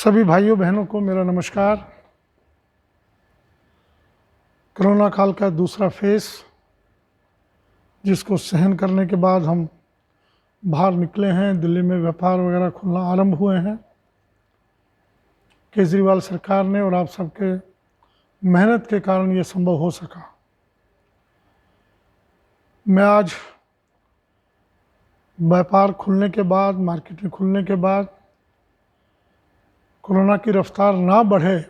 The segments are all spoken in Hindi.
सभी भाइयों बहनों को मेरा नमस्कार। कोरोना काल का दूसरा फेस, जिसको सहन करने के बाद हम बाहर निकले हैं। दिल्ली में व्यापार वगैरह खुलना आरंभ हुए हैं। केजरीवाल सरकार ने और आप सबके मेहनत के कारण ये संभव हो सका। मैं आज व्यापार खुलने के बाद, मार्केटें खुलने के बाद कोरोना की रफ्तार ना बढ़े,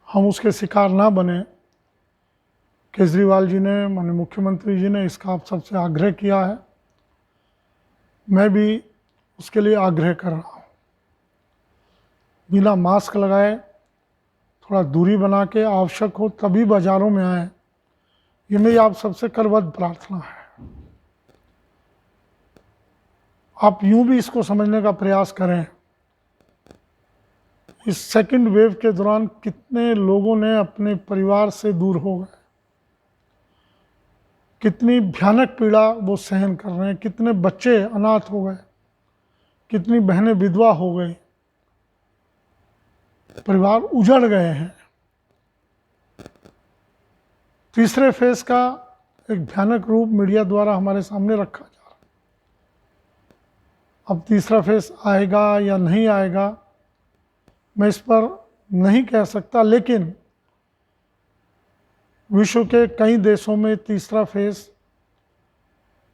हम उसके शिकार ना बने, केजरीवाल जी ने, माननीय मुख्यमंत्री जी ने इसका आप सबसे आग्रह किया है। मैं भी उसके लिए आग्रह कर रहा हूँ। बिना मास्क लगाए, थोड़ा दूरी बना के, आवश्यक हो तभी बाज़ारों में आए, ये मेरी आप सबसे करबद्ध प्रार्थना है। आप यूं भी इसको समझने का प्रयास करें, इस सेकंड वेव के दौरान कितने लोगों ने अपने परिवार से दूर हो गए, कितनी भयानक पीड़ा वो सहन कर रहे हैं, कितने बच्चे अनाथ हो गए, कितनी बहनें विधवा हो गई, परिवार उजड़ गए हैं। तीसरे फेज का एक भयानक रूप मीडिया द्वारा हमारे सामने रखा जा रहा है। अब तीसरा फेज आएगा या नहीं आएगा, मैं इस पर नहीं कह सकता, लेकिन विश्व के कई देशों में तीसरा फेज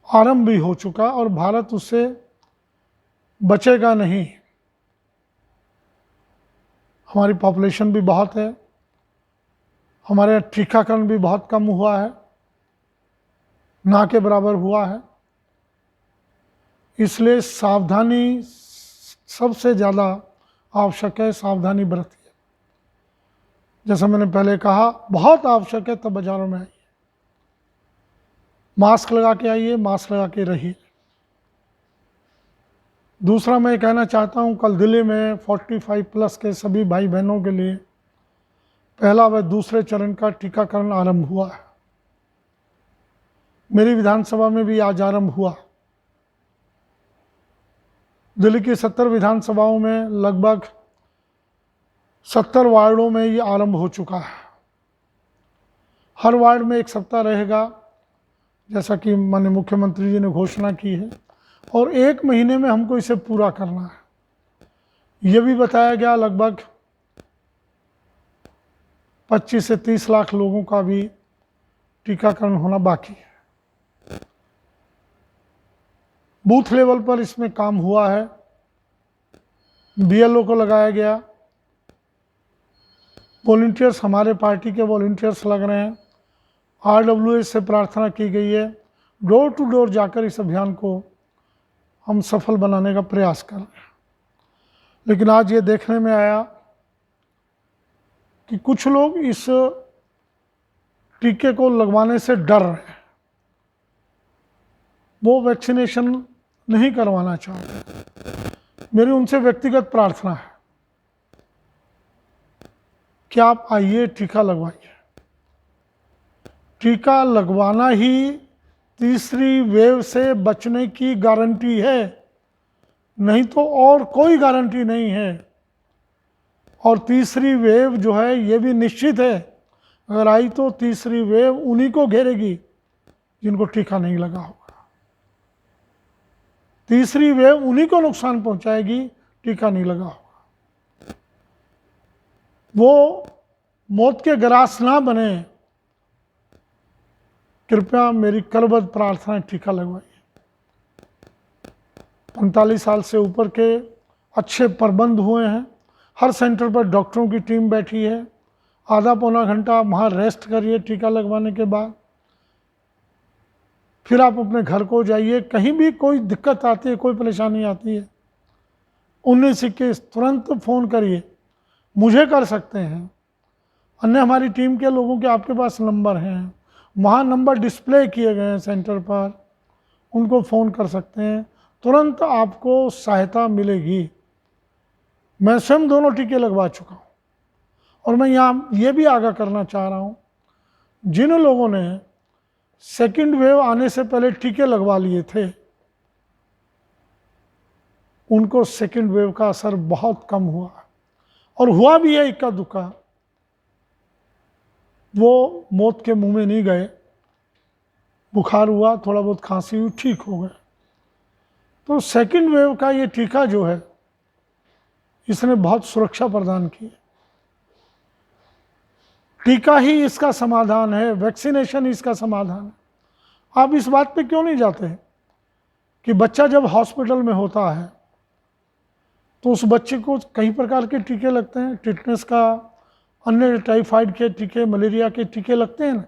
आरंभ भी हो चुका और भारत उससे बचेगा नहीं। हमारी पॉपुलेशन भी बहुत है, हमारे टीकाकरण भी बहुत कम हुआ है, ना के बराबर हुआ है। इसलिए सावधानी सबसे ज़्यादा आवश्यक है। सावधानी बरतिए। जैसा मैंने पहले कहा, बहुत आवश्यक है तब बाज़ारों में आइए, मास्क लगा के आइए, मास्क लगा के रहिए। दूसरा मैं कहना चाहता हूं, कल दिल्ली में 45 प्लस के सभी भाई बहनों के लिए पहला व दूसरे चरण का टीकाकरण आरंभ हुआ है। मेरी विधानसभा में भी आज आरंभ हुआ। दिल्ली की 70 विधानसभाओं में लगभग 70 वार्डों में ये आरंभ हो चुका है। हर वार्ड में एक सप्ताह रहेगा, जैसा कि माननीय मुख्यमंत्री जी ने घोषणा की है, और 1 महीने में हमको इसे पूरा करना है। ये भी बताया गया लगभग 25 से 30 लाख लोगों का भी टीकाकरण होना बाकी है। बूथ लेवल पर इसमें काम हुआ है। बीएलओ को लगाया गया, वॉलंटियर्स हमारे पार्टी के वॉलंटियर्स लग रहे हैं। आरडब्ल्यूएस से प्रार्थना की गई है, डोर टू डोर जाकर इस अभियान को हम सफल बनाने का प्रयास कर रहे हैं। लेकिन आज ये देखने में आया कि कुछ लोग इस टीके को लगवाने से डर रहे हैं, वो वैक्सीनेशन नहीं करवाना चाहते। मेरी उनसे व्यक्तिगत प्रार्थना है कि आप आइए, टीका लगवाइए। टीका लगवाना ही तीसरी वेव से बचने की गारंटी है, नहीं तो और कोई गारंटी नहीं है। और तीसरी वेव जो है ये भी निश्चित है, अगर आई तो तीसरी वेव उन्हीं को घेरेगी जिनको टीका नहीं लगा होगा। तीसरी वेव उन्हीं को नुकसान पहुंचाएगी, टीका नहीं लगा होगा। वो मौत के ग्रास ना बने, कृपया मेरी करबद्ध प्रार्थना है, टीका लगवाइए। 45 साल से ऊपर के अच्छे प्रबंध हुए हैं। हर सेंटर पर डॉक्टरों की टीम बैठी है। आधा पौना घंटा वहाँ रेस्ट करिए टीका लगवाने के बाद, फिर आप अपने घर को जाइए। कहीं भी कोई दिक्कत आती है, कोई परेशानी आती है, 1921 तुरंत फ़ोन करिए, मुझे कर सकते हैं, अन्य हमारी टीम के लोगों के आपके पास नंबर हैं, वहाँ नंबर डिस्प्ले किए गए हैं सेंटर पर, उनको फ़ोन कर सकते हैं, तुरंत आपको सहायता मिलेगी। मैं स्वयं दोनों टीके लगवा चुका हूँ और मैं यहाँ ये भी आगाह करना चाह रहा हूँ, जिन लोगों ने सेकंड वेव आने से पहले टीके लगवा लिए थे, उनको सेकेंड वेव का असर बहुत कम हुआ और हुआ भी है इक्का दुक्का। वो मौत के मुंह में नहीं गए, बुखार हुआ, थोड़ा बहुत खांसी हुई, ठीक हो गए। तो सेकेंड वेव का ये टीका जो है इसने बहुत सुरक्षा प्रदान की है। टीका ही इसका समाधान है, वैक्सीनेशन इसका समाधान है। आप इस बात पे क्यों नहीं जाते कि बच्चा जब हॉस्पिटल में होता है तो उस बच्चे को कई प्रकार के टीके लगते हैं, टिटनेस का, अन्य टाइफाइड के टीके, मलेरिया के टीके लगते हैं ना,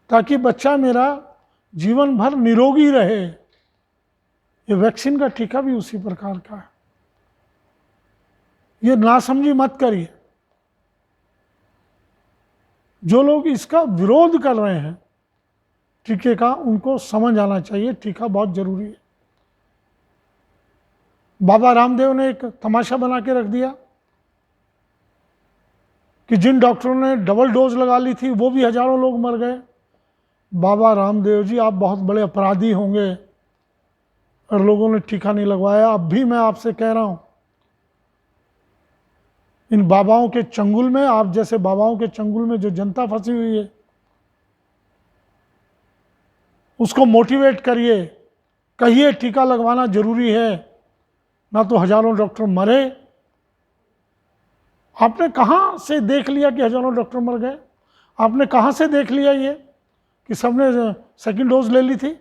ताकि बच्चा मेरा जीवन भर निरोगी रहे। ये वैक्सीन का टीका भी उसी प्रकार का है। ये नासमझी मत करिए। जो लोग इसका विरोध कर रहे हैं टीके का, उनको समझ आना चाहिए टीका बहुत जरूरी है। बाबा रामदेव ने एक तमाशा बना के रख दिया कि जिन डॉक्टरों ने डबल डोज लगा ली थी वो भी हजारों लोग मर गए। बाबा रामदेव जी, आप बहुत बड़े अपराधी होंगे और लोगों ने टीका नहीं लगवाया। अब भी मैं आपसे कह रहा हूं, इन बाबाओं के चंगुल में, आप जैसे बाबाओं के चंगुल में जो जनता फंसी हुई है, उसको मोटिवेट करिए, कहिए टीका लगवाना जरूरी है, ना तो हजारों डॉक्टर मरे। आपने कहां से देख लिया कि हजारों डॉक्टर मर गए? आपने कहां से देख लिया ये कि सबने सेकंड डोज ले ली थी?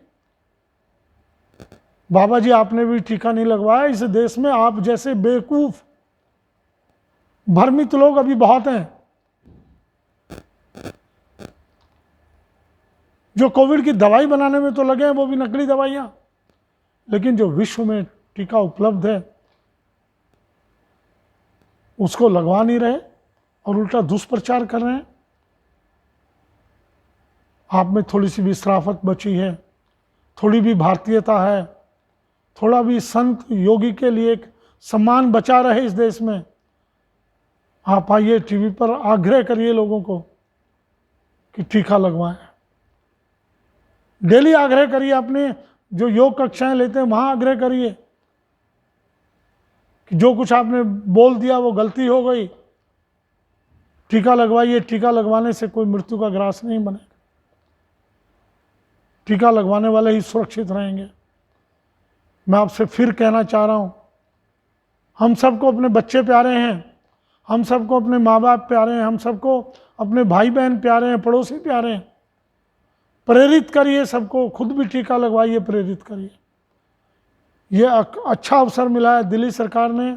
बाबा जी, आपने भी टीका नहीं लगवाया। इस देश में आप जैसे बेवकूफ भ्रमित लोग अभी बहुत हैं, जो कोविड की दवाई बनाने में तो लगे हैं, वो भी नकली दवाइयां, लेकिन जो विश्व में टीका उपलब्ध है उसको लगवा नहीं रहे और उल्टा दुष्प्रचार कर रहे हैं। आप में थोड़ी सी भी शराफत बची है, थोड़ी भी भारतीयता है, थोड़ा भी संत योगी के लिए एक सम्मान बचा रहे इस देश में, आप आइए टीवी पर आग्रह करिए लोगों को कि टीका लगवाएं। डेली आग्रह करिए, अपने जो योग कक्षाएं लेते हैं वहां आग्रह करिए कि जो कुछ आपने बोल दिया वो गलती हो गई, टीका लगवाइए। टीका लगवाने से कोई मृत्यु का ग्रास नहीं बनेगा। टीका लगवाने वाले ही सुरक्षित रहेंगे। मैं आपसे फिर कहना चाह रहा हूं, हम सबको अपने बच्चे प्यारे हैं, हम सबको अपने माँ बाप प्यारे हैं, हम सबको अपने भाई बहन प्यारे हैं, पड़ोसी प्यारे हैं। प्रेरित करिए सबको, खुद भी टीका लगवाइए, प्रेरित करिए। ये अच्छा अवसर मिला है। दिल्ली सरकार ने,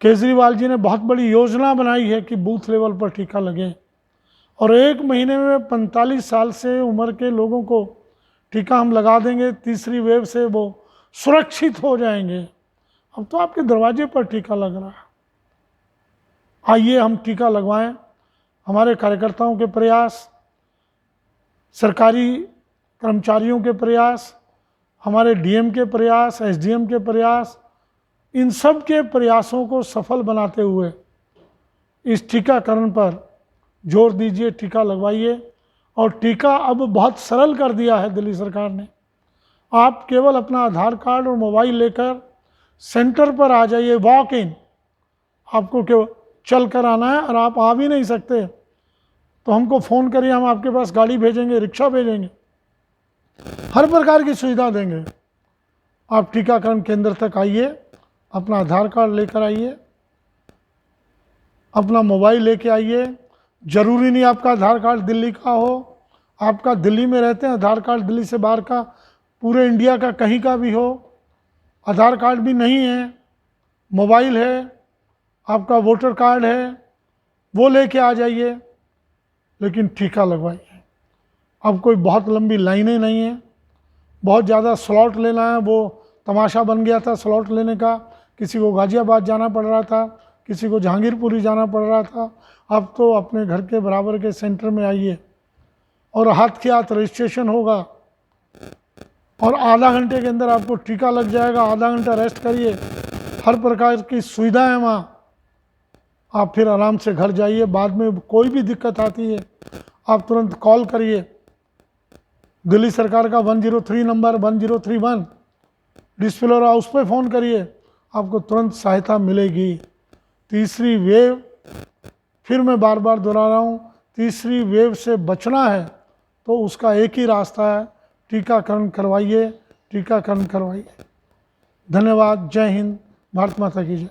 केजरीवाल जी ने बहुत बड़ी योजना बनाई है कि बूथ लेवल पर टीका लगे और 1 महीने में 45 साल से उम्र के लोगों को टीका हम लगा देंगे। तीसरी वेव से वो सुरक्षित हो जाएंगे। अब तो आपके दरवाजे पर टीका लग रहा है। आइए हम टीका लगवाएं। हमारे कार्यकर्ताओं के प्रयास, सरकारी कर्मचारियों के प्रयास, हमारे डीएम के प्रयास, एसडीएम के प्रयास, इन सब के प्रयासों को सफल बनाते हुए इस टीकाकरण पर जोर दीजिए, टीका लगवाइए। और टीका अब बहुत सरल कर दिया है दिल्ली सरकार ने। आप केवल अपना आधार कार्ड और मोबाइल लेकर सेंटर पर आ जाइए, वॉक इन। आपको केवल चल कर आना है और आप आ भी नहीं सकते तो हमको फ़ोन करिए, हम आपके पास गाड़ी भेजेंगे, रिक्शा भेजेंगे, हर प्रकार की सुविधा देंगे। आप टीकाकरण केंद्र तक आइए, अपना आधार कार्ड लेकर आइए, अपना मोबाइल लेके आइए। जरूरी नहीं आपका आधार कार्ड दिल्ली का हो, आपका दिल्ली में रहते हैं, आधार कार्ड दिल्ली से बाहर का, पूरे इंडिया का कहीं का भी हो, आधार कार्ड भी नहीं है, मोबाइल है, आपका वोटर कार्ड है, वो लेके आ जाइए, लेकिन टीका लगवाइए। अब कोई बहुत लंबी लाइनें नहीं है, बहुत ज़्यादा स्लॉट लेना है, वो तमाशा बन गया था स्लॉट लेने का। किसी को गाज़ियाबाद जाना पड़ रहा था, किसी को जहांगीरपुरी जाना पड़ रहा था। अब तो अपने घर के बराबर के सेंटर में आइए और हाथ के हाथ रजिस्ट्रेशन होगा और आधा घंटे के अंदर आपको टीका लग जाएगा। आधा घंटा रेस्ट करिए, हर प्रकार की सुविधा है वहाँ। आप फिर आराम से घर जाइए। बाद में कोई भी दिक्कत आती है आप तुरंत कॉल करिए। दिल्ली सरकार का 103 नंबर 1031 डिस्प्ले हो रहा उस पर फ़ोन करिए, आपको तुरंत सहायता मिलेगी। तीसरी वेव, फिर मैं बार बार दोहरा रहा हूँ, तीसरी वेव से बचना है तो उसका एक ही रास्ता है, टीकाकरण करवाइए, टीकाकरण करवाइए। धन्यवाद। जय हिंद। भारत माता की जय।